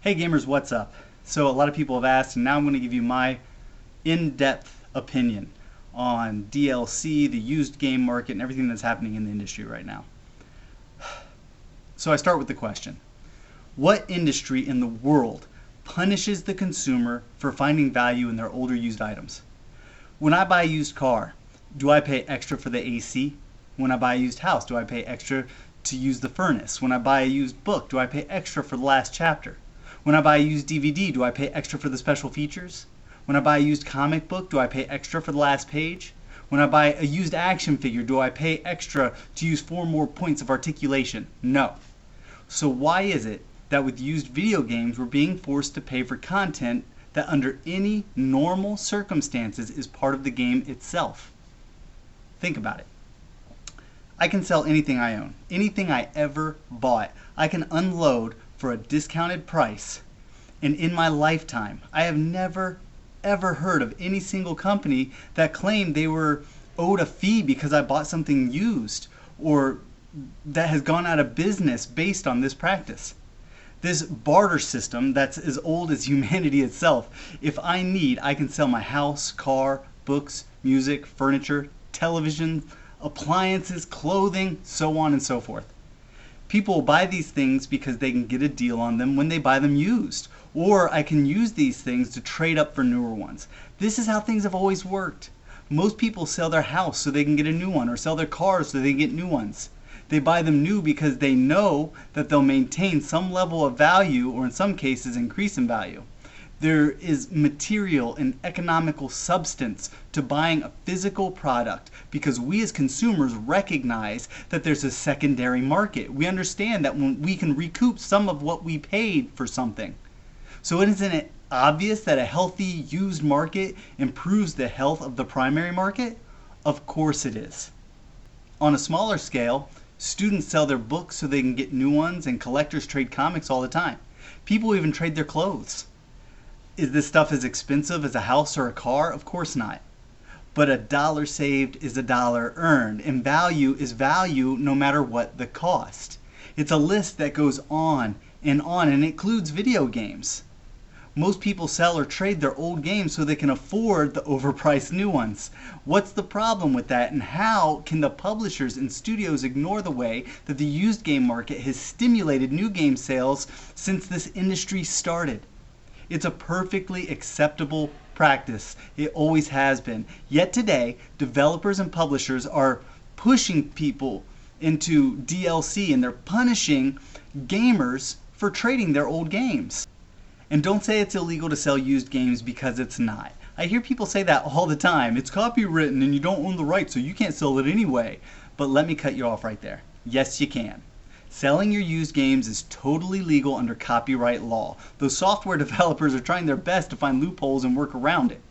Hey gamers, what's up? So a lot of people have asked, and now I'm going to give you my in-depth opinion on DLC, the used game market, and everything that's happening in the industry right now. So I start with the question. What industry in the world punishes the consumer for finding value in their older used items? When I buy a used car, do I pay extra for the AC? When I buy a used house, do I pay extra to use the furnace? When I buy a used book, do I pay extra for the last chapter? When I buy a used DVD, do I pay extra for the special features? When I buy a used comic book, do I pay extra for the last page? When I buy a used action figure, do I pay extra to use 4 more points of articulation? No. So why is it that with used video games we're being forced to pay for content that under any normal circumstances is part of the game itself? Think about it. I can sell anything I own, anything I ever bought. I can unload for a discounted price. And in my lifetime, I have never ever heard of any single company that claimed they were owed a fee because I bought something used, or that has gone out of business based on this practice. This barter system that's as old as humanity itself. If I need, I can sell my house, car, books, music, furniture, television, appliances, clothing, so on and so forth. People will buy these things because they can get a deal on them when they buy them used. Or I can use these things to trade up for newer ones. This is how things have always worked. Most people sell their house so they can get a new one, or sell their cars so they can get new ones. They buy them new because they know that they'll maintain some level of value, or in some cases increase in value. There is material and economical substance to buying a physical product because we as consumers recognize that there's a secondary market. We understand that when we can recoup some of what we paid for something. So isn't it obvious that a healthy used market improves the health of the primary market? Of course it is. On a smaller scale, students sell their books so they can get new ones, and collectors trade comics all the time. People even trade their clothes. Is this stuff as expensive as a house or a car? Of course not. But a dollar saved is a dollar earned, and value is value no matter what the cost. It's a list that goes on, and it includes video games. Most people sell or trade their old games so they can afford the overpriced new ones. What's the problem with that, and how can the publishers and studios ignore the way that the used game market has stimulated new game sales since this industry started? It's a perfectly acceptable practice. It always has been. Yet today, developers and publishers are pushing people into DLC, and they're punishing gamers for trading their old games. And don't say it's illegal to sell used games, because it's not. I hear people say that all the time. It's copywritten and you don't own the rights, so you can't sell it anyway. But let me cut you off right there. Yes, you can. Selling your used games is totally legal under copyright law, though software developers are trying their best to find loopholes and work around it.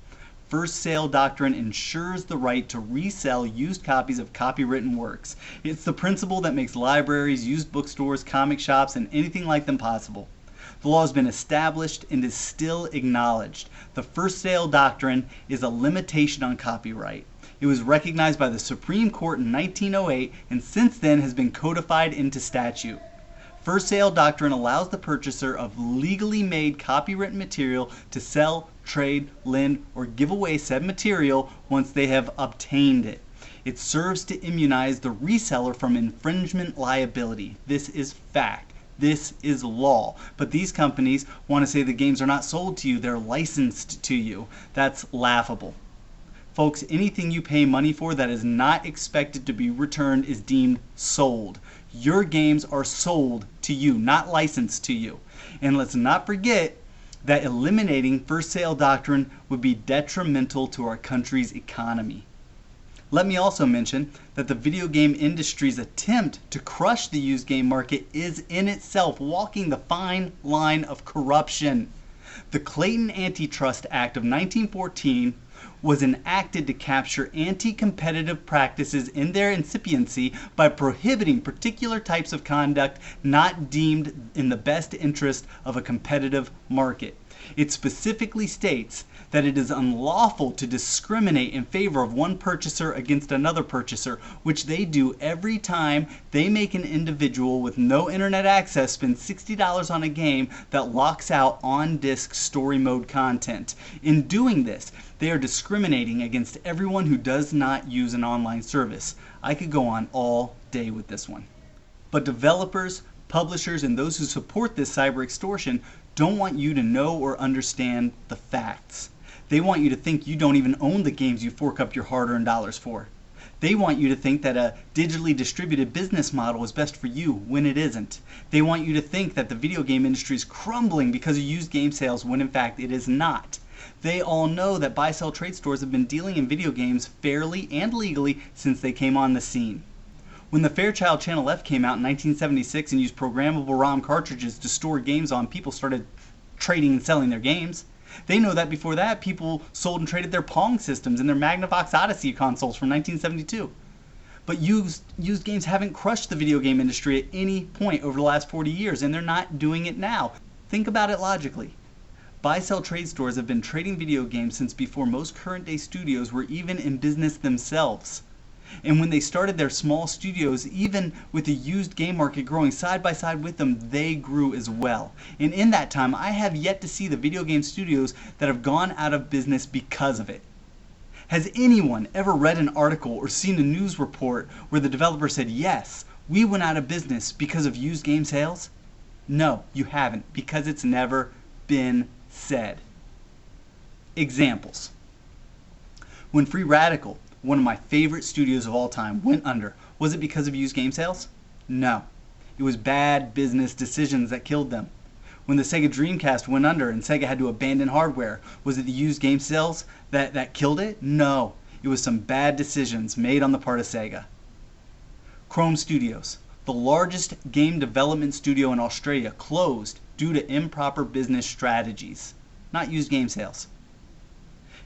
First sale doctrine ensures the right to resell used copies of copywritten works. It's the principle that makes libraries, used bookstores, comic shops, and anything like them possible. The law has been established and is still acknowledged. The first sale doctrine is a limitation on copyright. It was recognized by the Supreme Court in 1908 and since then has been codified into statute. First sale doctrine allows the purchaser of legally made copywritten material to sell, trade, lend, or give away said material once they have obtained it. It serves to immunize the reseller from infringement liability. This is fact. This is law. But these companies want to say the games are not sold to you, they're licensed to you. That's laughable. Folks, anything you pay money for that is not expected to be returned is deemed sold. Your games are sold to you, not licensed to you. And let's not forget that eliminating first sale doctrine would be detrimental to our country's economy. Let me also mention that the video game industry's attempt to crush the used game market is in itself walking the fine line of corruption. The Clayton Antitrust Act of 1914 was enacted to capture anti-competitive practices in their incipiency by prohibiting particular types of conduct not deemed in the best interest of a competitive market. It specifically states that it is unlawful to discriminate in favor of one purchaser against another purchaser, which they do every time they make an individual with no internet access spend $60 on a game that locks out on-disc story mode content. In doing this, they are discriminating against everyone who does not use an online service. I could go on all day with this one. But developers, publishers, and those who support this cyber extortion don't want you to know or understand the facts. They want you to think you don't even own the games you fork up your hard-earned dollars for. They want you to think that a digitally distributed business model is best for you when it isn't. They want you to think that the video game industry is crumbling because of used game sales when in fact it is not. They all know that buy-sell trade stores have been dealing in video games fairly and legally since they came on the scene. When the Fairchild Channel F came out in 1976 and used programmable ROM cartridges to store games on, people started trading and selling their games. They know that before that, people sold and traded their Pong systems and their Magnavox Odyssey consoles from 1972. But used games haven't crushed the video game industry at any point over the last 40 years, and they're not doing it now. Think about it logically. Buy-sell trade stores have been trading video games since before most current-day studios were even in business themselves. And when they started their small studios, even with the used game market growing side by side with them, they grew as well. And in that time, I have yet to see the video game studios that have gone out of business because of it. Has anyone ever read an article or seen a news report where the developer said, yes, we went out of business because of used game sales? No, you haven't, because it's never been said. Examples. When Free Radical, one of my favorite studios of all time, went under, was it because of used game sales? No. It was bad business decisions that killed them. When the Sega Dreamcast went under and Sega had to abandon hardware, was it the used game sales that killed it? No. It was some bad decisions made on the part of Sega. Chrome Studios, the largest game development studio in Australia, closed due to improper business strategies, not used game sales.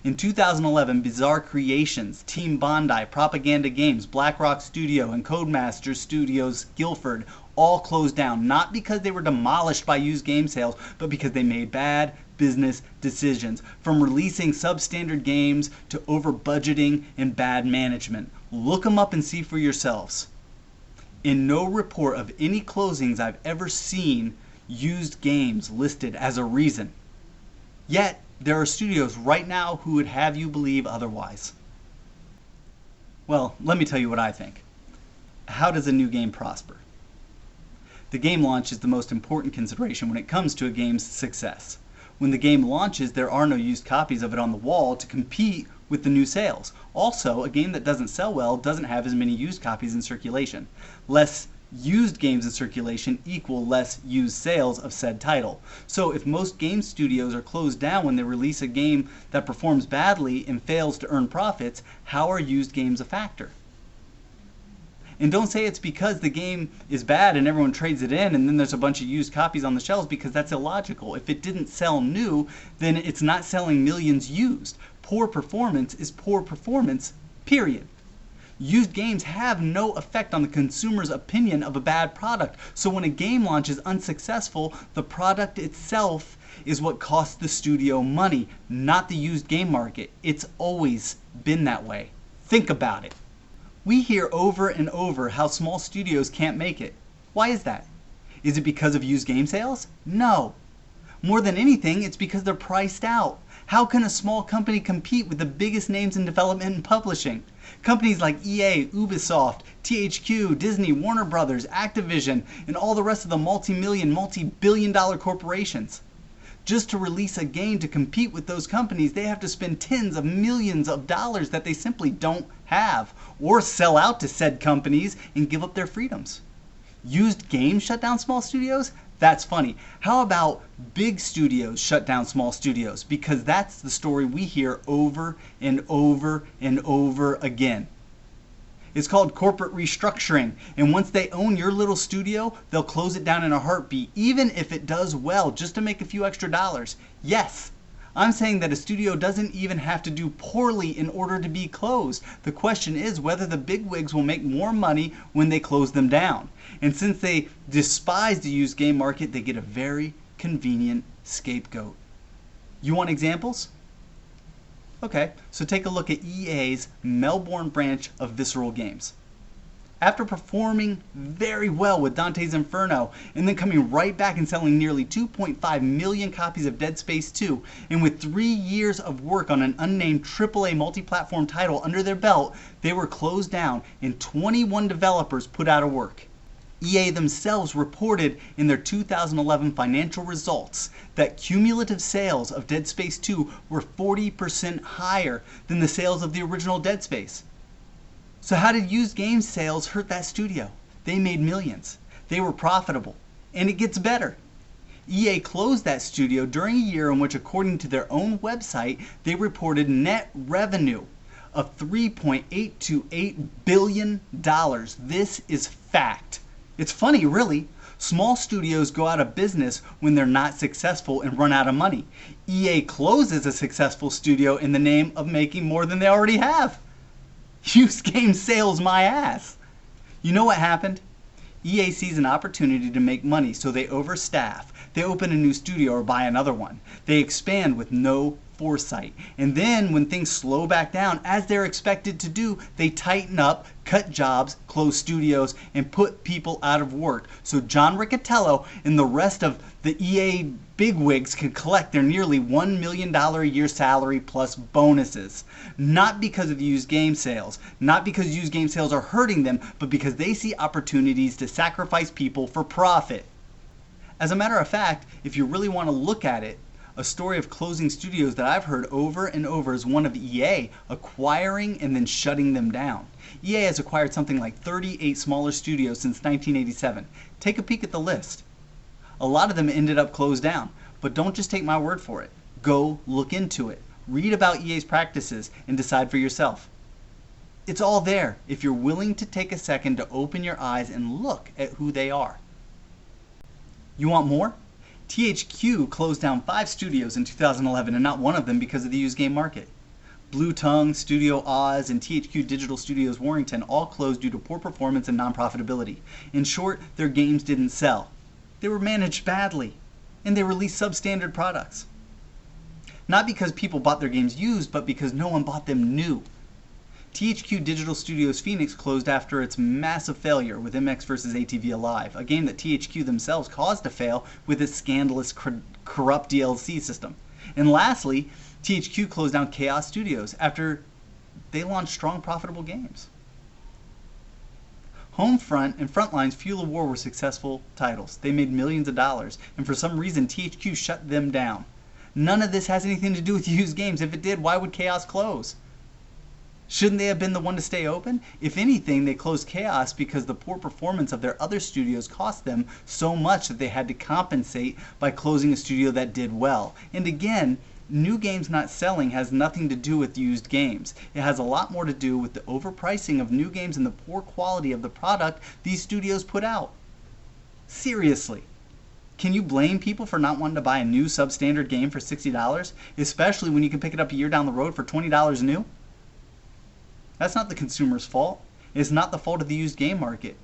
In 2011, Bizarre Creations, Team Bondi, Propaganda Games, BlackRock Studio, and Codemasters Studios Guildford all closed down, not because they were demolished by used game sales, but because they made bad business decisions, from releasing substandard games to over-budgeting and bad management. Look them up and see for yourselves. In no report of any closings I've ever seen used games listed as a reason. Yet, there are studios right now who would have you believe otherwise. Well, let me tell you what I think. How does a new game prosper? The game launch is the most important consideration when it comes to a game's success. When the game launches, there are no used copies of it on the wall to compete with the new sales. Also, a game that doesn't sell well doesn't have as many used copies in circulation. Less used games in circulation equal less used sales of said title. So if most game studios are closed down when they release a game that performs badly and fails to earn profits, how are used games a factor? And don't say it's because the game is bad and everyone trades it in and then there's a bunch of used copies on the shelves, because that's illogical. If it didn't sell new, then it's not selling millions used. Poor performance is poor performance, period. Used games have no effect on the consumer's opinion of a bad product. So when a game launch is unsuccessful, the product itself is what costs the studio money, not the used game market. It's always been that way. Think about it. We hear over and over how small studios can't make it. Why is that? Is it because of used game sales? No. More than anything, it's because they're priced out. How can a small company compete with the biggest names in development and publishing? Companies like EA, Ubisoft, THQ, Disney, Warner Brothers, Activision, and all the rest of the multi-million, multi-billion-dollar corporations. Just to release a game to compete with those companies, they have to spend tens of millions of dollars that they simply don't have, or sell out to said companies and give up their freedoms. Used games shut down small studios? That's funny. How about big studios shut down small studios? Because that's the story we hear over and over and over again. It's called corporate restructuring, and once they own your little studio, they'll close it down in a heartbeat, even if it does well, just to make a few extra dollars. Yes, I'm saying that a studio doesn't even have to do poorly in order to be closed. The question is whether the bigwigs will make more money when they close them down. And since they despise the used game market, they get a very convenient scapegoat. You want examples? Okay, so take a look at EA's Melbourne branch of Visceral Games. After performing very well with Dante's Inferno and then coming right back and selling nearly 2.5 million copies of Dead Space 2, and with 3 years of work on an unnamed AAA multi-platform title under their belt, they were closed down and 21 developers put out of work. EA themselves reported in their 2011 financial results that cumulative sales of Dead Space 2 were 40% higher than the sales of the original Dead Space. So how did used game sales hurt that studio? They made millions. They were profitable. And it gets better. EA closed that studio during a year in which, according to their own website, they reported net revenue of $3.828 billion. This is fact. It's funny, really. Small studios go out of business when they're not successful and run out of money. EA closes a successful studio in the name of making more than they already have. Used game sales my ass. You know what happened? EA sees an opportunity to make money, so they overstaff. They open a new studio or buy another one. They expand with no foresight. And then when things slow back down, as they're expected to do, they tighten up, cut jobs, close studios, and put people out of work. So John Riccitiello and the rest of the EA bigwigs can collect their nearly $1 million a year salary plus bonuses. Not because of used game sales, not because used game sales are hurting them, but because they see opportunities to sacrifice people for profit. As a matter of fact, if you really want to look at it, a story of closing studios that I've heard over and over is one of EA acquiring and then shutting them down. EA has acquired something like 38 smaller studios since 1987. Take a peek at the list. A lot of them ended up closed down, but don't just take my word for it. Go look into it. Read about EA's practices and decide for yourself. It's all there if you're willing to take a second to open your eyes and look at who they are. You want more? THQ closed down 5 studios in 2011 and not one of them because of the used game market. Blue Tongue, Studio Oz, and THQ Digital Studios Warrington all closed due to poor performance and non-profitability. In short, their games didn't sell. They were managed badly, and they released substandard products. Not because people bought their games used, but because no one bought them new. THQ Digital Studios Phoenix closed after its massive failure with MX vs. ATV Alive, a game that THQ themselves caused to fail with its scandalous, corrupt DLC system. And lastly, THQ closed down Chaos Studios after they launched strong, profitable games. Homefront and Frontline's Fuel of War were successful titles. They made millions of dollars, and for some reason THQ shut them down. None of this has anything to do with used games. If it did, why would Chaos close? Shouldn't they have been the one to stay open? If anything, they closed Chaos because the poor performance of their other studios cost them so much that they had to compensate by closing a studio that did well. And again, new games not selling has nothing to do with used games. It has a lot more to do with the overpricing of new games and the poor quality of the product these studios put out. Seriously. Can you blame people for not wanting to buy a new substandard game for $60, especially when you can pick it up a year down the road for $20 new? That's not the consumer's fault. It's not the fault of the used game market.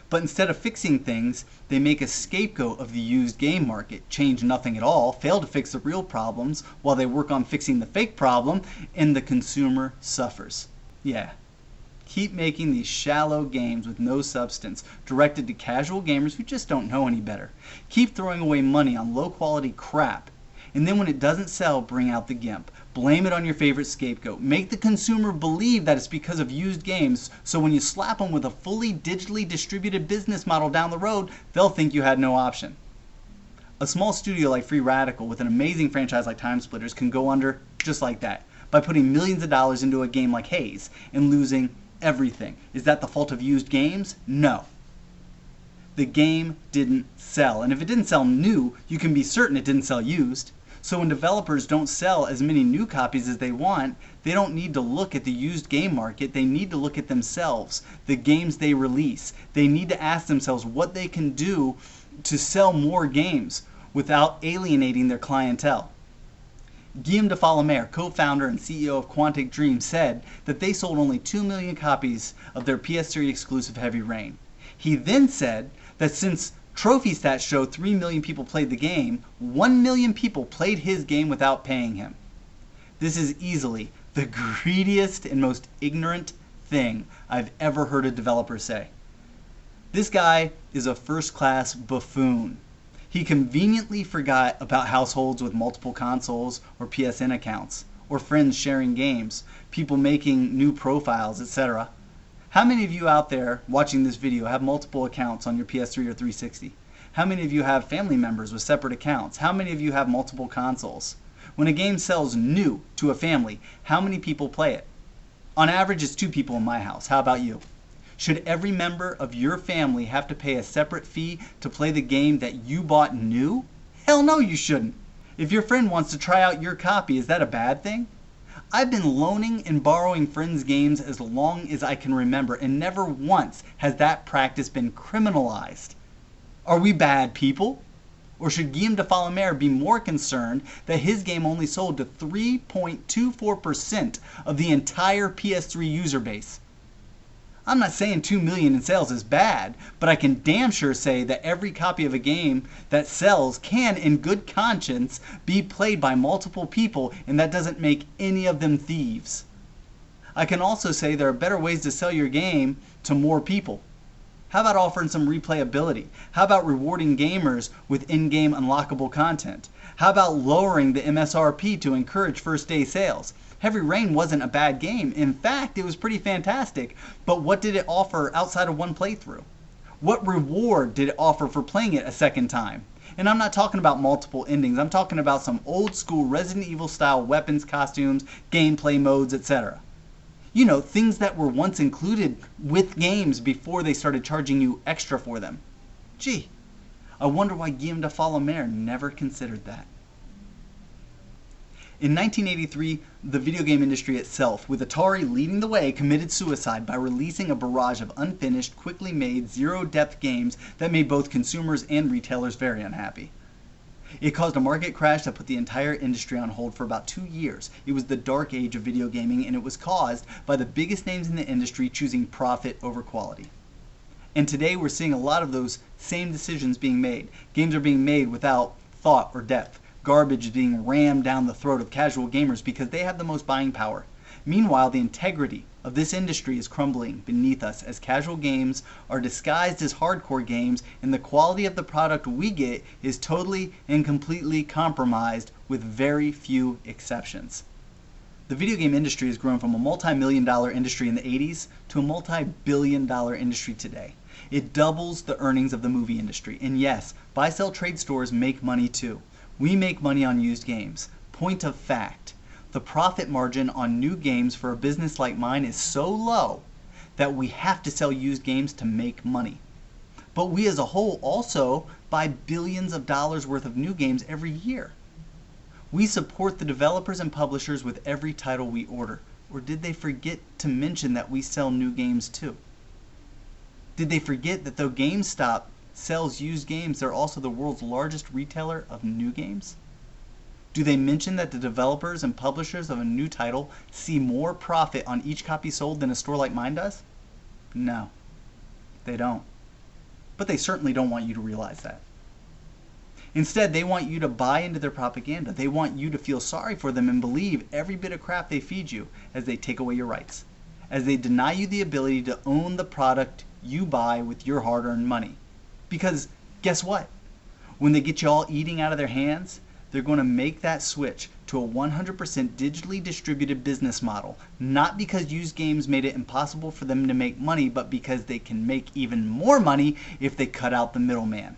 But instead of fixing things, they make a scapegoat of the used game market, change nothing at all, fail to fix the real problems while they work on fixing the fake problem, and the consumer suffers. Yeah. Keep making these shallow games with no substance, directed to casual gamers who just don't know any better. Keep throwing away money on low quality crap, and then when it doesn't sell, bring out the GIMP. Blame it on your favorite scapegoat. Make the consumer believe that it's because of used games, so when you slap them with a fully digitally distributed business model down the road, they'll think you had no option. A small studio like Free Radical with an amazing franchise like Timesplitters can go under just like that, by putting millions of dollars into a game like Haze and losing everything. Is that the fault of used games? No. The game didn't sell, and if it didn't sell new, you can be certain it didn't sell used. So when developers don't sell as many new copies as they want, they don't need to look at the used game market, they need to look at themselves, the games they release. They need to ask themselves what they can do to sell more games without alienating their clientele. Guillaume de Falamer, co-founder and CEO of Quantic Dream, said that they sold only 2 million copies of their PS3 exclusive Heavy Rain. He then said that since Trophy stats show 3 million people played the game. 1 million people played his game without paying him. This is easily the greediest and most ignorant thing I've ever heard a developer say. This guy is a first-class buffoon. He conveniently forgot about households with multiple consoles or PSN accounts, or friends sharing games, people making new profiles, etc. How many of you out there watching this video have multiple accounts on your PS3 or 360? How many of you have family members with separate accounts? How many of you have multiple consoles? When a game sells new to a family, how many people play it? On average, it's 2 people in my house. How about you? Should every member of your family have to pay a separate fee to play the game that you bought new? Hell no, you shouldn't. If your friend wants to try out your copy, is that a bad thing? I've been loaning and borrowing friends' games as long as I can remember, and never once has that practice been criminalized. Are we bad people? Or should Guillaume de Fallomer be more concerned that his game only sold to 3.24% of the entire PS3 user base? I'm not saying 2 million in sales is bad, but I can damn sure say that every copy of a game that sells can, in good conscience, be played by multiple people, and that doesn't make any of them thieves. I can also say there are better ways to sell your game to more people. How about offering some replayability? How about rewarding gamers with in-game unlockable content? How about lowering the MSRP to encourage first-day sales? Heavy Rain wasn't a bad game. In fact, it was pretty fantastic. But what did it offer outside of one playthrough? What reward did it offer for playing it a second time? And I'm not talking about multiple endings. I'm talking about some old school Resident Evil style weapons, costumes, gameplay modes, etc. You know, things that were once included with games before they started charging you extra for them. Gee, I wonder why Guillaume de Fallomer never considered that. In 1983, the video game industry itself, with Atari leading the way, committed suicide by releasing a barrage of unfinished, quickly made, zero-depth games that made both consumers and retailers very unhappy. It caused a market crash that put the entire industry on hold for about 2 years. It was the dark age of video gaming, and it was caused by the biggest names in the industry choosing profit over quality. And today we're seeing a lot of those same decisions being made. Games are being made without thought or depth. Garbage is being rammed down the throat of casual gamers because they have the most buying power. Meanwhile, the integrity of this industry is crumbling beneath us as casual games are disguised as hardcore games, and the quality of the product we get is totally and completely compromised with very few exceptions. The video game industry has grown from a multi-million-dollar industry in the 80s to a multi-billion-dollar industry today. It doubles the earnings of the movie industry. And yes, buy-sell trade stores make money too. We make money on used games. Point of fact, the profit margin on new games for a business like mine is so low that we have to sell used games to make money. But we as a whole also buy billions of dollars worth of new games every year. We support the developers and publishers with every title we order. Or did they forget to mention that we sell new games too? Did they forget that though GameStop sells used games, they're also the world's largest retailer of new games? Do they mention that the developers and publishers of a new title see more profit on each copy sold than a store like mine does? No, they don't. But they certainly don't want you to realize that. Instead, they want you to buy into their propaganda. They want you to feel sorry for them and believe every bit of crap they feed you as they take away your rights, as they deny you the ability to own the product you buy with your hard-earned money. Because guess what? When they get you all eating out of their hands, they're going to make that switch to a 100% digitally distributed business model, not because used games made it impossible for them to make money, but because they can make even more money if they cut out the middleman.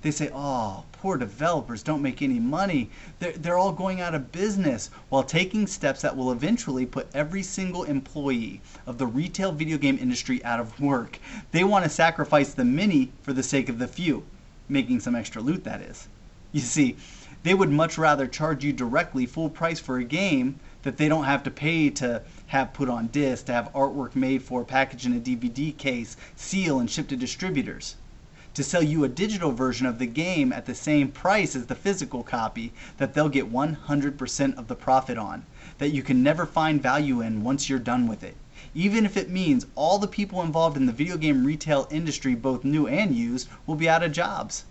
They say, oh, poor developers don't make any money. They're all going out of business, while taking steps that will eventually put every single employee of the retail video game industry out of work. They want to sacrifice the many for the sake of the few, making some extra loot, that is. You see, they would much rather charge you directly full price for a game that they don't have to pay to have put on disc, to have artwork made for, packaged in a DVD case, seal, and shipped to distributors. To sell you a digital version of the game at the same price as the physical copy that they'll get 100% of the profit on, that you can never find value in once you're done with it. even if it means all the people involved in the video game retail industry, both new and used, will be out of jobs.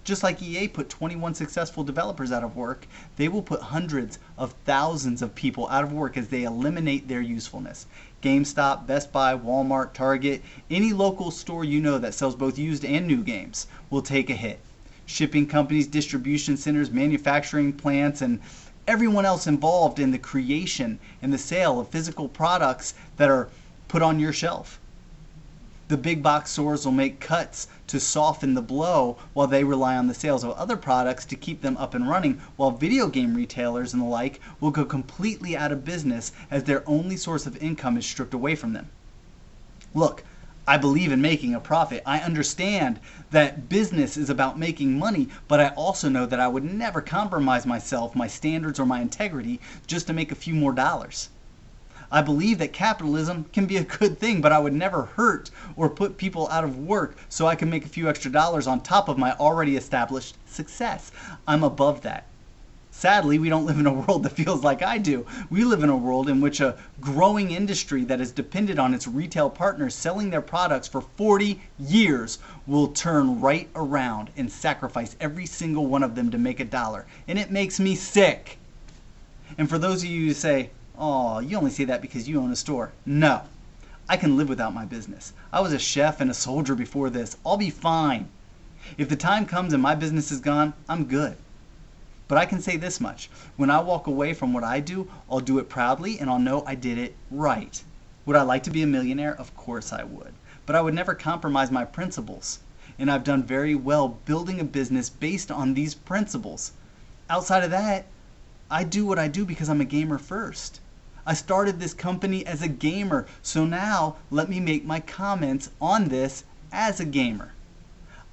Just like EA put 21 successful developers out of work, they will put hundreds of thousands of people out of work as they eliminate their usefulness. GameStop, Best Buy, Walmart, Target, any local store you know that sells both used and new games will take a hit. Shipping companies, distribution centers, manufacturing plants, and everyone else involved in the creation and the sale of physical products that are put on your shelf. The big box stores will make cuts to soften the blow while they rely on the sales of other products to keep them up and running, while video game retailers and the like will go completely out of business as their only source of income is stripped away from them. Look, I believe in making a profit. I understand that business is about making money, but I also know that I would never compromise myself, my standards, or my integrity just to make a few more dollars. I believe that capitalism can be a good thing, but I would never hurt or put people out of work so I can make a few extra dollars on top of my already established success. I'm above that. Sadly, we don't live in a world that feels like I do. We live in a world in which a growing industry that is dependent on its retail partners selling their products for 40 years will turn right around and sacrifice every single one of them to make a dollar. And it makes me sick. And for those of you who say, "Oh, you only say that because you own a store." No, I can live without my business. I was a chef and a soldier before this. I'll be fine. If the time comes and my business is gone, I'm good. But I can say this much. When I walk away from what I do, I'll do it proudly and I'll know I did it right. Would I like to be a millionaire? Of course I would. But I would never compromise my principles. And I've done very well building a business based on these principles. Outside of that, I do what I do because I'm a gamer first. I started this company as a gamer, so now let me make my comments on this as a gamer.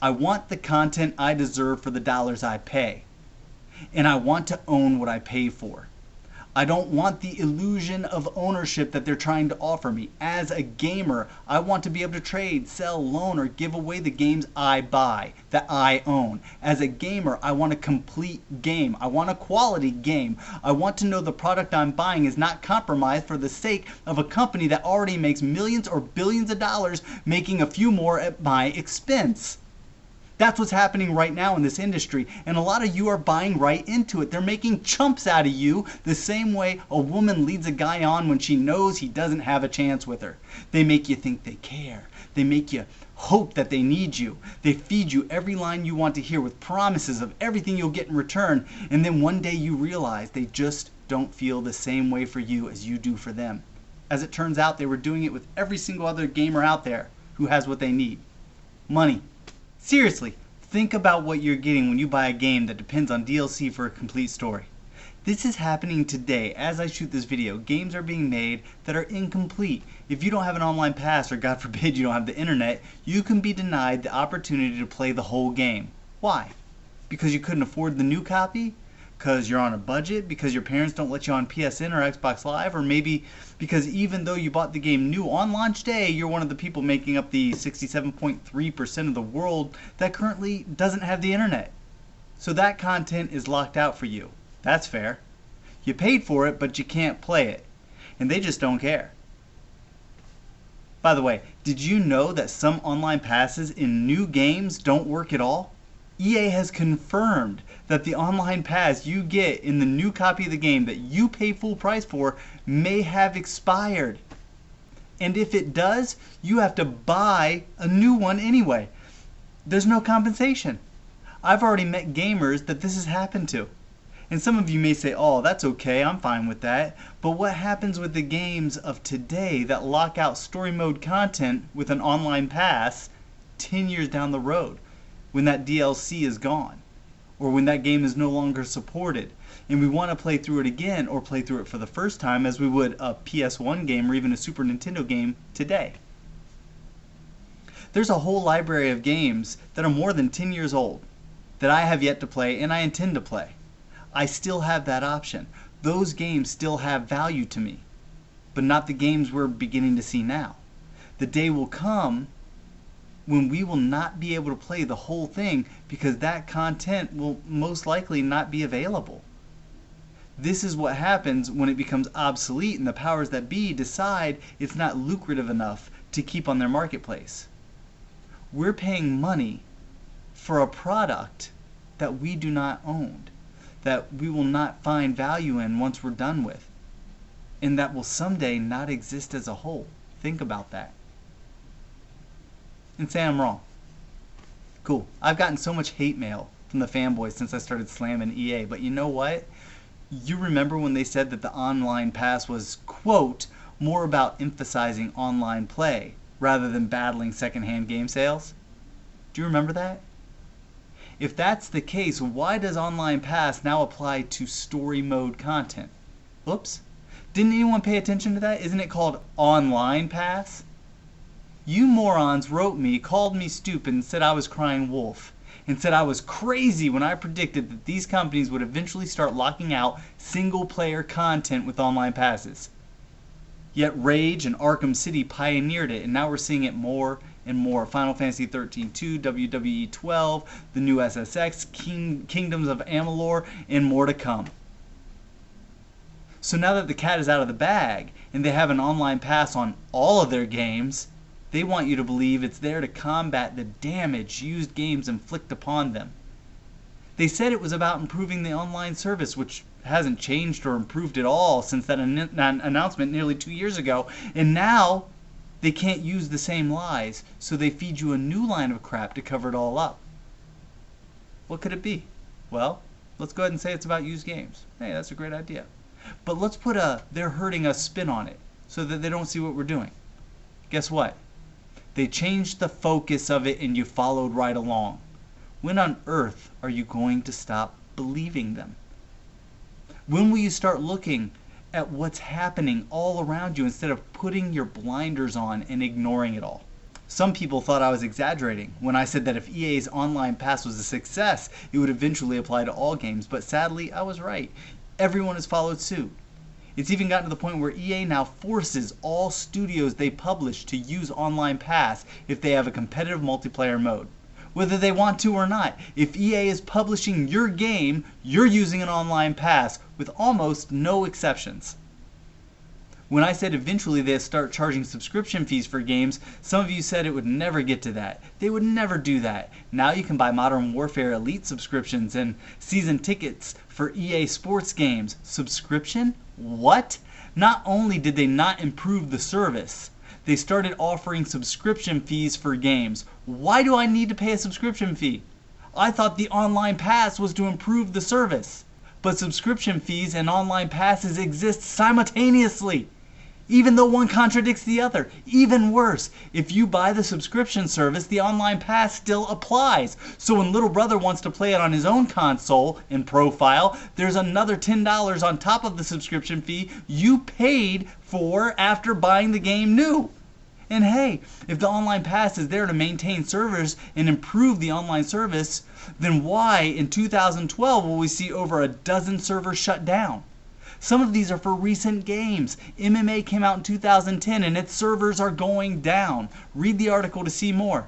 I want the content I deserve for the dollars I pay, and I want to own what I pay for. I don't want the illusion of ownership that they're trying to offer me. As a gamer, I want to be able to trade, sell, loan, or give away the games I buy, that I own. As a gamer, I want a complete game. I want a quality game. I want to know the product I'm buying is not compromised for the sake of a company that already makes millions or billions of dollars, making a few more at my expense. That's what's happening right now in this industry, and a lot of you are buying right into it. They're making chumps out of you the same way a woman leads a guy on when she knows he doesn't have a chance with her. They make you think they care. They make you hope that they need you. They feed you every line you want to hear with promises of everything you'll get in return, and then one day you realize they just don't feel the same way for you as you do for them. As it turns out, they were doing it with every single other gamer out there who has what they need: money. Seriously, think about what you're getting when you buy a game that depends on DLC for a complete story. This is happening today. As I shoot this video, games are being made that are incomplete. If you don't have an online pass, or God forbid you don't have the internet, you can be denied the opportunity to play the whole game. Why? Because you couldn't afford the new copy? Because you're on a budget? Because your parents don't let you on PSN or Xbox Live? Or maybe because even though you bought the game new on launch day, you're one of the people making up the 67.3% of the world that currently doesn't have the internet. So that content is locked out for you. That's fair. You paid for it, but you can't play it. And they just don't care. By the way, did you know that some online passes in new games don't work at all? EA has confirmed that the online pass you get in the new copy of the game that you pay full price for may have expired. And if it does, you have to buy a new one anyway. There's no compensation. I've already met gamers that this has happened to. And some of you may say, "Oh, that's okay, I'm fine with that." But what happens with the games of today that lock out story mode content with an online pass 10 years down the road, when that DLC is gone, or when that game is no longer supported, and we want to play through it again, or play through it for the first time as we would a PS1 game or even a Super Nintendo game today? There's a whole library of games that are more than 10 years old that I have yet to play and I intend to play. I still have that option. Those games still have value to me, but not the games we're beginning to see now. The day will come when we will not be able to play the whole thing because that content will most likely not be available. This is what happens when it becomes obsolete and the powers that be decide it's not lucrative enough to keep on their marketplace. We're paying money for a product that we do not own, that we will not find value in once we're done with, and that will someday not exist as a whole. Think about that. And say I'm wrong. Cool. I've gotten so much hate mail from the fanboys since I started slamming EA, but you know what? You remember when they said that the online pass was, quote, more about emphasizing online play rather than battling secondhand game sales? Do you remember that? If that's the case, why does online pass now apply to story mode content? Oops. Didn't anyone pay attention to that? Isn't it called online pass? You morons wrote me, called me stupid, and said I was crying wolf, and said I was crazy when I predicted that these companies would eventually start locking out single-player content with online passes. Yet Rage and Arkham City pioneered it, and now we're seeing it more and more. Final Fantasy 13-2, WWE 12, the new SSX, Kingdoms of Amalur, and more to come. So now that the cat is out of the bag, and they have an online pass on all of their games, they want you to believe it's there to combat the damage used games inflict upon them. They said it was about improving the online service, which hasn't changed or improved at all since that announcement nearly 2 years ago. And now they can't use the same lies, so they feed you a new line of crap to cover it all up. What could it be? Well, let's go ahead and say it's about used games. Hey, that's a great idea. But let's put a "they're hurting us" spin on it so that they don't see what we're doing. Guess what? They changed the focus of it and you followed right along. When on earth are you going to stop believing them? When will you start looking at what's happening all around you instead of putting your blinders on and ignoring it all? Some people thought I was exaggerating when I said that if EA's online pass was a success, it would eventually apply to all games, but sadly I was right. Everyone has followed suit. It's even gotten to the point where EA now forces all studios they publish to use online pass if they have a competitive multiplayer mode. Whether they want to or not, if EA is publishing your game, you're using an online pass with almost no exceptions. When I said eventually they'd start charging subscription fees for games, some of you said it would never get to that. They would never do that. Now you can buy Modern Warfare Elite subscriptions and season tickets for EA Sports games. Subscription? What? Not only did they not improve the service, they started offering subscription fees for games. Why do I need to pay a subscription fee? I thought the online pass was to improve the service. But subscription fees and online passes exist simultaneously, even though one contradicts the other. Even worse, if you buy the subscription service, the online pass still applies. So when little brother wants to play it on his own console and profile, there's another $10 on top of the subscription fee you paid for after buying the game new. And hey, if the online pass is there to maintain servers and improve the online service, then why in 2012 will we see over a dozen servers shut down? Some of these are for recent games. MMA came out in 2010 and its servers are going down. Read the article to see more.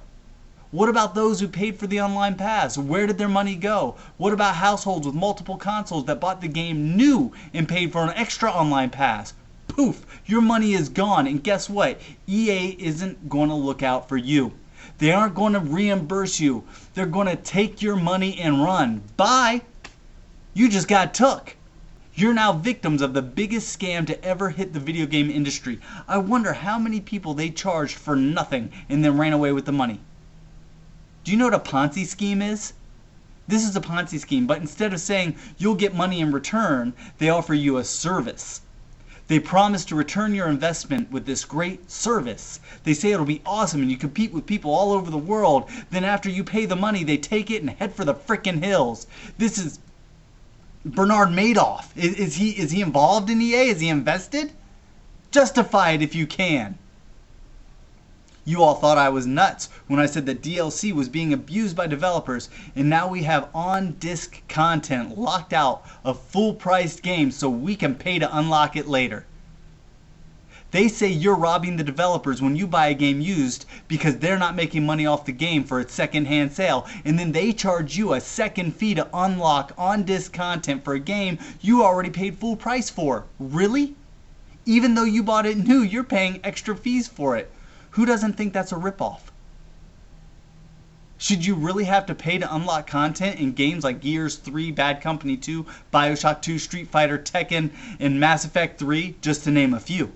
What about those who paid for the online pass? Where did their money go? What about households with multiple consoles that bought the game new and paid for an extra online pass? Poof, your money is gone, and guess what? EA isn't going to look out for you. They aren't going to reimburse you. They're going to take your money and run. Bye. You just got took. You're now victims of the biggest scam to ever hit the video game industry. I wonder how many people they charged for nothing and then ran away with the money. Do you know what a Ponzi scheme is? This is a Ponzi scheme, but instead of saying you'll get money in return, they offer you a service. They promise to return your investment with this great service. They say it'll be awesome and you compete with people all over the world. Then after you pay the money, they take it and head for the frickin' hills. This is Bernard Madoff. Is he involved in EA? Is he invested? Justify it if you can. You all thought I was nuts when I said that DLC was being abused by developers, and now we have on-disc content locked out of full-priced games so we can pay to unlock it later. They say you're robbing the developers when you buy a game used because they're not making money off the game for its second-hand sale, and then they charge you a second fee to unlock on-disc content for a game you already paid full price for. Really? Even though you bought it new, you're paying extra fees for it. Who doesn't think that's a ripoff? Should you really have to pay to unlock content in games like Gears 3, Bad Company 2, Bioshock 2, Street Fighter, Tekken, and Mass Effect 3, just to name a few?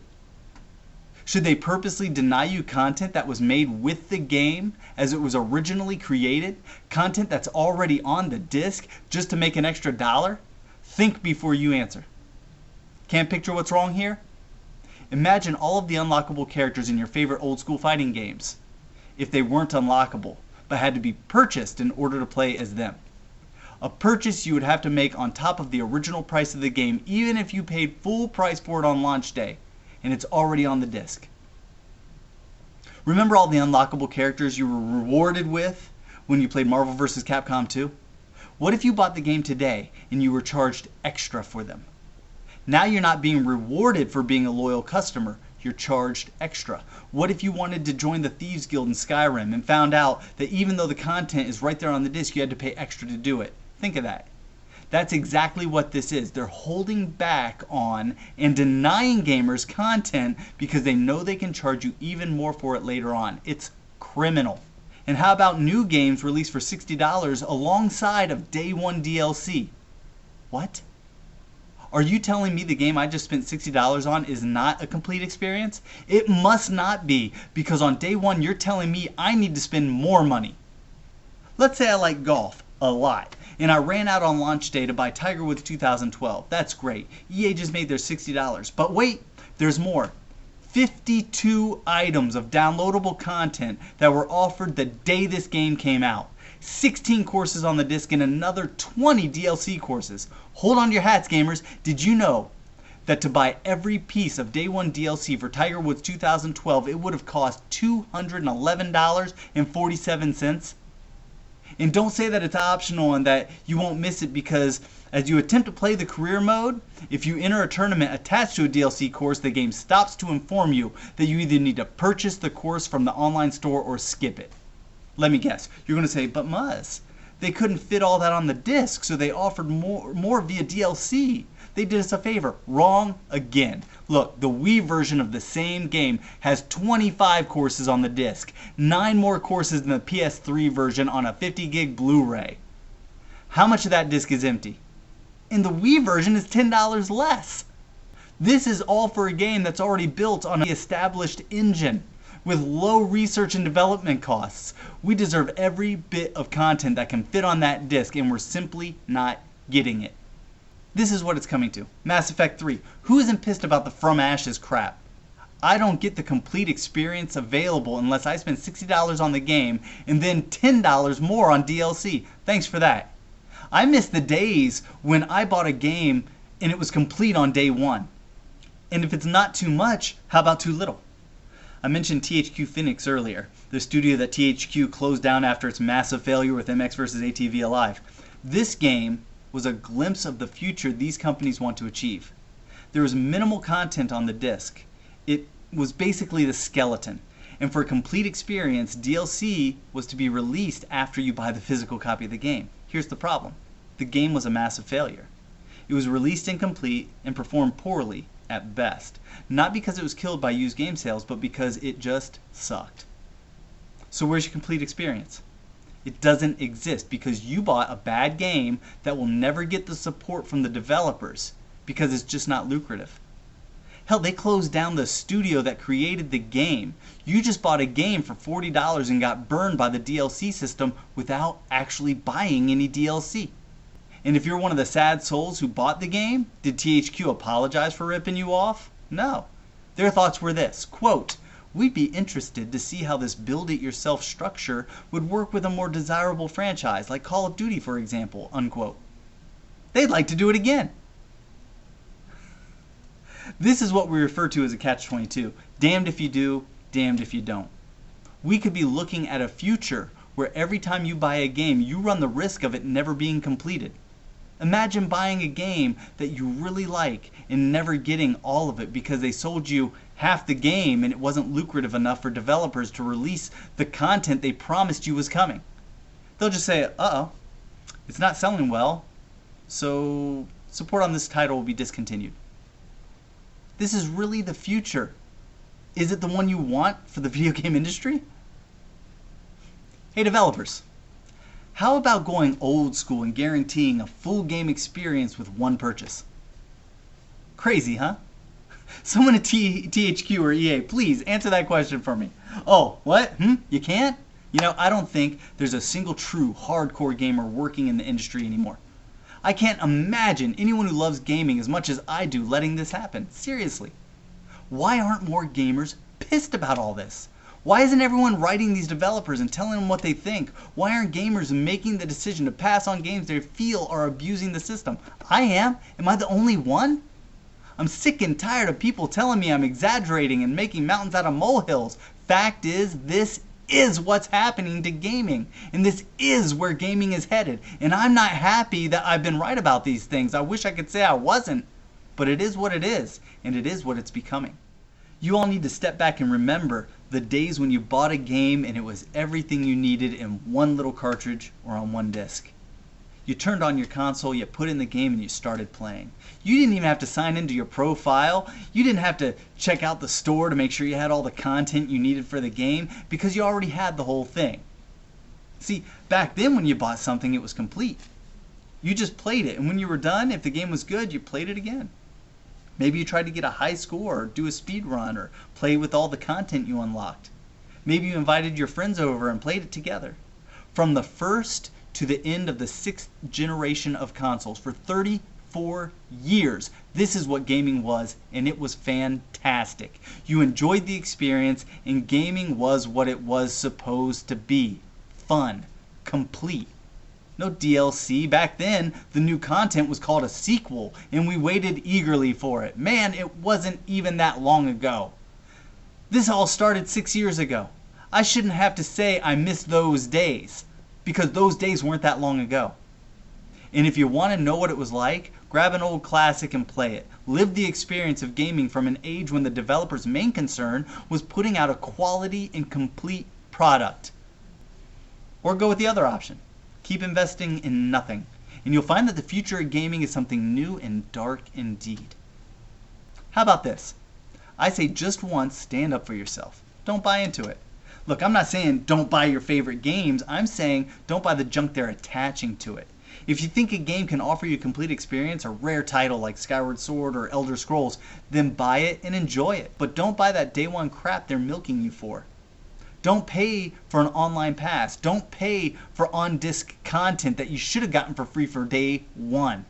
Should they purposely deny you content that was made with the game as it was originally created? Content that's already on the disc just to make an extra $1? Think before you answer. Can't picture what's wrong here? Imagine all of the unlockable characters in your favorite old school fighting games if they weren't unlockable, but had to be purchased in order to play as them. A purchase you would have to make on top of the original price of the game, even if you paid full price for it on launch day, and it's already on the disc. Remember all the unlockable characters you were rewarded with when you played Marvel vs. Capcom 2? What if you bought the game today and you were charged extra for them? Now you're not being rewarded for being a loyal customer. You're charged extra. What if you wanted to join the Thieves Guild in Skyrim and found out that even though the content is right there on the disc, you had to pay extra to do it? Think of that. That's exactly what this is. They're holding back on and denying gamers content because they know they can charge you even more for it later on. It's criminal. And how about new games released for $60 alongside of day one DLC? What? Are you telling me the game I just spent $60 on is not a complete experience? It must not be, because on day one you're telling me I need to spend more money. Let's say I like golf a lot, and I ran out on launch day to buy Tiger Woods 2012. That's great. EA just made their $60. But wait, there's more. 52 items of downloadable content that were offered the day this game came out. 16 courses on the disc and another 20 DLC courses. Hold on to your hats, gamers. Did you know that to buy every piece of day one DLC for Tiger Woods 2012, it would have cost $211.47? And don't say that it's optional and that you won't miss it, because as you attempt to play the career mode, if you enter a tournament attached to a DLC course, the game stops to inform you that you either need to purchase the course from the online store or skip it. Let me guess, you're going to say, but Muzz, they couldn't fit all that on the disc, so they offered more via DLC. They did us a favor. Wrong again. Look, the Wii version of the same game has 25 courses on the disc, 9 more courses than the PS3 version on a 50 gig Blu-ray. How much of that disc is empty? And the Wii version is $10 less. This is all for a game that's already built on an established engine with low research and development costs. We deserve every bit of content that can fit on that disc, and we're simply not getting it. This is what it's coming to. Mass Effect 3. Who isn't pissed about the From Ashes crap? I don't get the complete experience available unless I spend $60 on the game and then $10 more on DLC. Thanks for that. I miss the days when I bought a game and it was complete on day one. And if it's not too much, how about too little? I mentioned THQ Phoenix earlier, the studio that THQ closed down after its massive failure with MX vs. ATV Alive. This game was a glimpse of the future these companies want to achieve. There was minimal content on the disc. It was basically the skeleton. And for a complete experience, DLC was to be released after you buy the physical copy of the game. Here's the problem. The game was a massive failure. It was released incomplete and performed poorly at best. Not because it was killed by used game sales, but because it just sucked. So where's your complete experience? It doesn't exist because you bought a bad game that will never get the support from the developers because it's just not lucrative. Hell, they closed down the studio that created the game. You just bought a game for $40 and got burned by the DLC system without actually buying any DLC. And if you're one of the sad souls who bought the game, did THQ apologize for ripping you off? No. Their thoughts were this, quote, "We'd be interested to see how this build-it-yourself structure would work with a more desirable franchise, like Call of Duty, for example," unquote. They'd like to do it again. This is what we refer to as a catch-22. Damned if you do, damned if you don't. We could be looking at a future where every time you buy a game, you run the risk of it never being completed. Imagine buying a game that you really like and never getting all of it because they sold you half the game and it wasn't lucrative enough for developers to release the content they promised you was coming. They'll just say, uh-oh, it's not selling well, so support on this title will be discontinued. This is really the future. Is it the one you want for the video game industry? Hey developers, how about going old school and guaranteeing a full game experience with one purchase? Crazy, huh? Someone at THQ or EA, please answer that question for me. Oh, what? You can't? You know, I don't think there's a single true hardcore gamer working in the industry anymore. I can't imagine anyone who loves gaming as much as I do letting this happen. Seriously. Why aren't more gamers pissed about all this? Why isn't everyone writing these developers and telling them what they think? Why aren't gamers making the decision to pass on games they feel are abusing the system? I am. Am I the only one? I'm sick and tired of people telling me I'm exaggerating and making mountains out of molehills. Fact is, this is what's happening to gaming, and this is where gaming is headed, and I'm not happy that I've been right about these things. I wish I could say I wasn't, but it is what it is, and it is what it's becoming. You all need to step back and remember the days when you bought a game and it was everything you needed in one little cartridge or on one disc. You turned on your console, you put in the game, and you started playing. You didn't even have to sign into your profile. You didn't have to check out the store to make sure you had all the content you needed for the game because you already had the whole thing. See, back then when you bought something, it was complete. You just played it, and when you were done, if the game was good, you played it again. Maybe you tried to get a high score or do a speed run or play with all the content you unlocked. Maybe you invited your friends over and played it together. From the first to the end of the 6th generation of consoles, for 34 years, this is what gaming was, and it was fantastic. You enjoyed the experience, and gaming was what it was supposed to be. Fun. Complete. No DLC. Back then, the new content was called a sequel, and we waited eagerly for it. Man, it wasn't even that long ago. This all started 6 years ago. I shouldn't have to say I miss those days, because those days weren't that long ago. And if you want to know what it was like, grab an old classic and play it. Live the experience of gaming from an age when the developer's main concern was putting out a quality and complete product. Or go with the other option. Keep investing in nothing, and you'll find that the future of gaming is something new and dark indeed. How about this? I say just once, stand up for yourself. Don't buy into it. Look, I'm not saying don't buy your favorite games. I'm saying don't buy the junk they're attaching to it. If you think a game can offer you a complete experience, a rare title like Skyward Sword or Elder Scrolls, then buy it and enjoy it. But don't buy that day one crap they're milking you for. Don't pay for an online pass. Don't pay for on-disc content that you should have gotten for free for day one.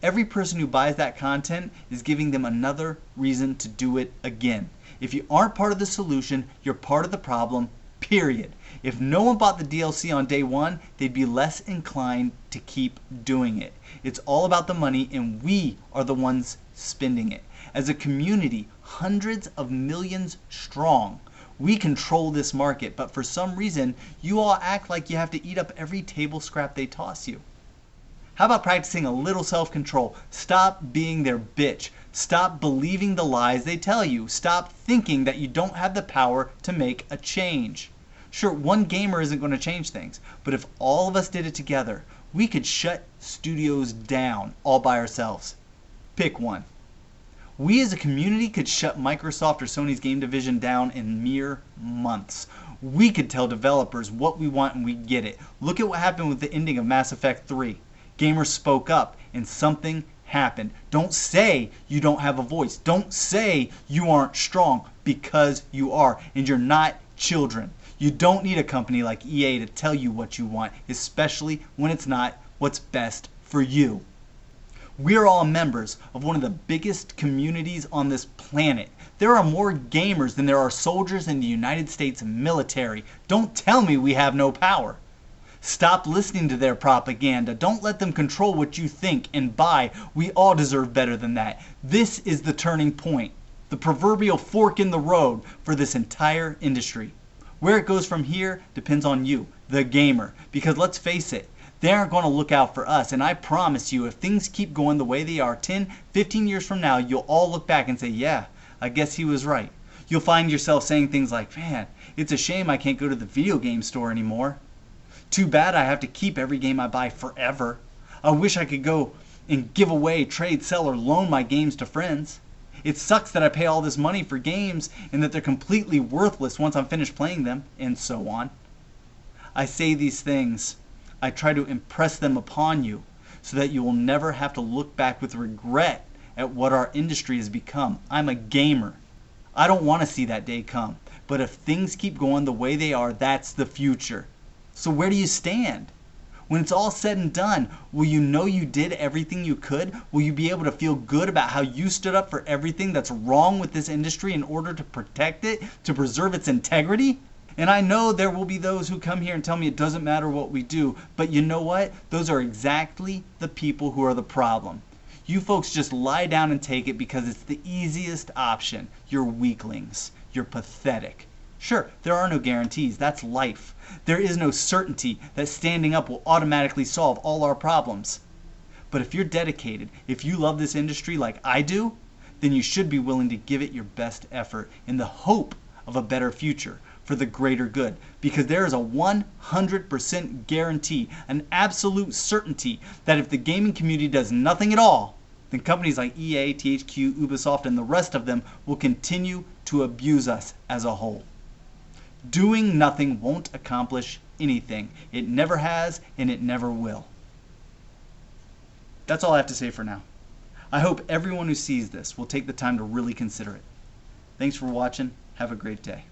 Every person who buys that content is giving them another reason to do it again. If you aren't part of the solution, you're part of the problem, period. If no one bought the DLC on day one, they'd be less inclined to keep doing it. It's all about the money, and we are the ones spending it. As a community, hundreds of millions strong, we control this market, but for some reason, you all act like you have to eat up every table scrap they toss you. How about practicing a little self-control? Stop being their bitch. Stop believing the lies they tell you. Stop thinking that you don't have the power to make a change. Sure, one gamer isn't going to change things, but if all of us did it together, we could shut studios down all by ourselves. Pick one. We as a community could shut Microsoft or Sony's game division down in mere months. We could tell developers what we want and we get it. Look at what happened with the ending of Mass Effect 3. Gamers spoke up and something happened. Don't say you don't have a voice. Don't say you aren't strong, because you are, and you're not children. You don't need a company like EA to tell you what you want, especially when it's not what's best for you. We're all members of one of the biggest communities on this planet. There are more gamers than there are soldiers in the United States military. Don't tell me we have no power. Stop listening to their propaganda. Don't let them control what you think and buy. We all deserve better than that. This is the turning point, the proverbial fork in the road for this entire industry. Where it goes from here depends on you, the gamer, because let's face it, they aren't going to look out for us, and I promise you, if things keep going the way they are, 10, 15 years from now, you'll all look back and say, yeah, I guess he was right. You'll find yourself saying things like, man, it's a shame I can't go to the video game store anymore. Too bad I have to keep every game I buy forever. I wish I could go and give away, trade, sell, or loan my games to friends. It sucks that I pay all this money for games and that they're completely worthless once I'm finished playing them, and so on. I say these things. I try to impress them upon you so that you will never have to look back with regret at what our industry has become. I'm a gamer. I don't want to see that day come. But if things keep going the way they are, that's the future. So where do you stand? When it's all said and done, will you know you did everything you could? Will you be able to feel good about how you stood up for everything that's wrong with this industry in order to protect it, to preserve its integrity? And I know there will be those who come here and tell me it doesn't matter what we do, but you know what? Those are exactly the people who are the problem. You folks just lie down and take it because it's the easiest option. You're weaklings. You're pathetic. Sure, there are no guarantees. That's life. There is no certainty that standing up will automatically solve all our problems. But if you're dedicated, if you love this industry like I do, then you should be willing to give it your best effort in the hope of a better future for the greater good. Because there is a 100% guarantee, an absolute certainty that if the gaming community does nothing at all, then companies like EA, THQ, Ubisoft, and the rest of them will continue to abuse us as a whole. Doing nothing won't accomplish anything. It never has, and it never will. That's all I have to say for now. I hope everyone who sees this will take the time to really consider it. Thanks for watching. Have a great day.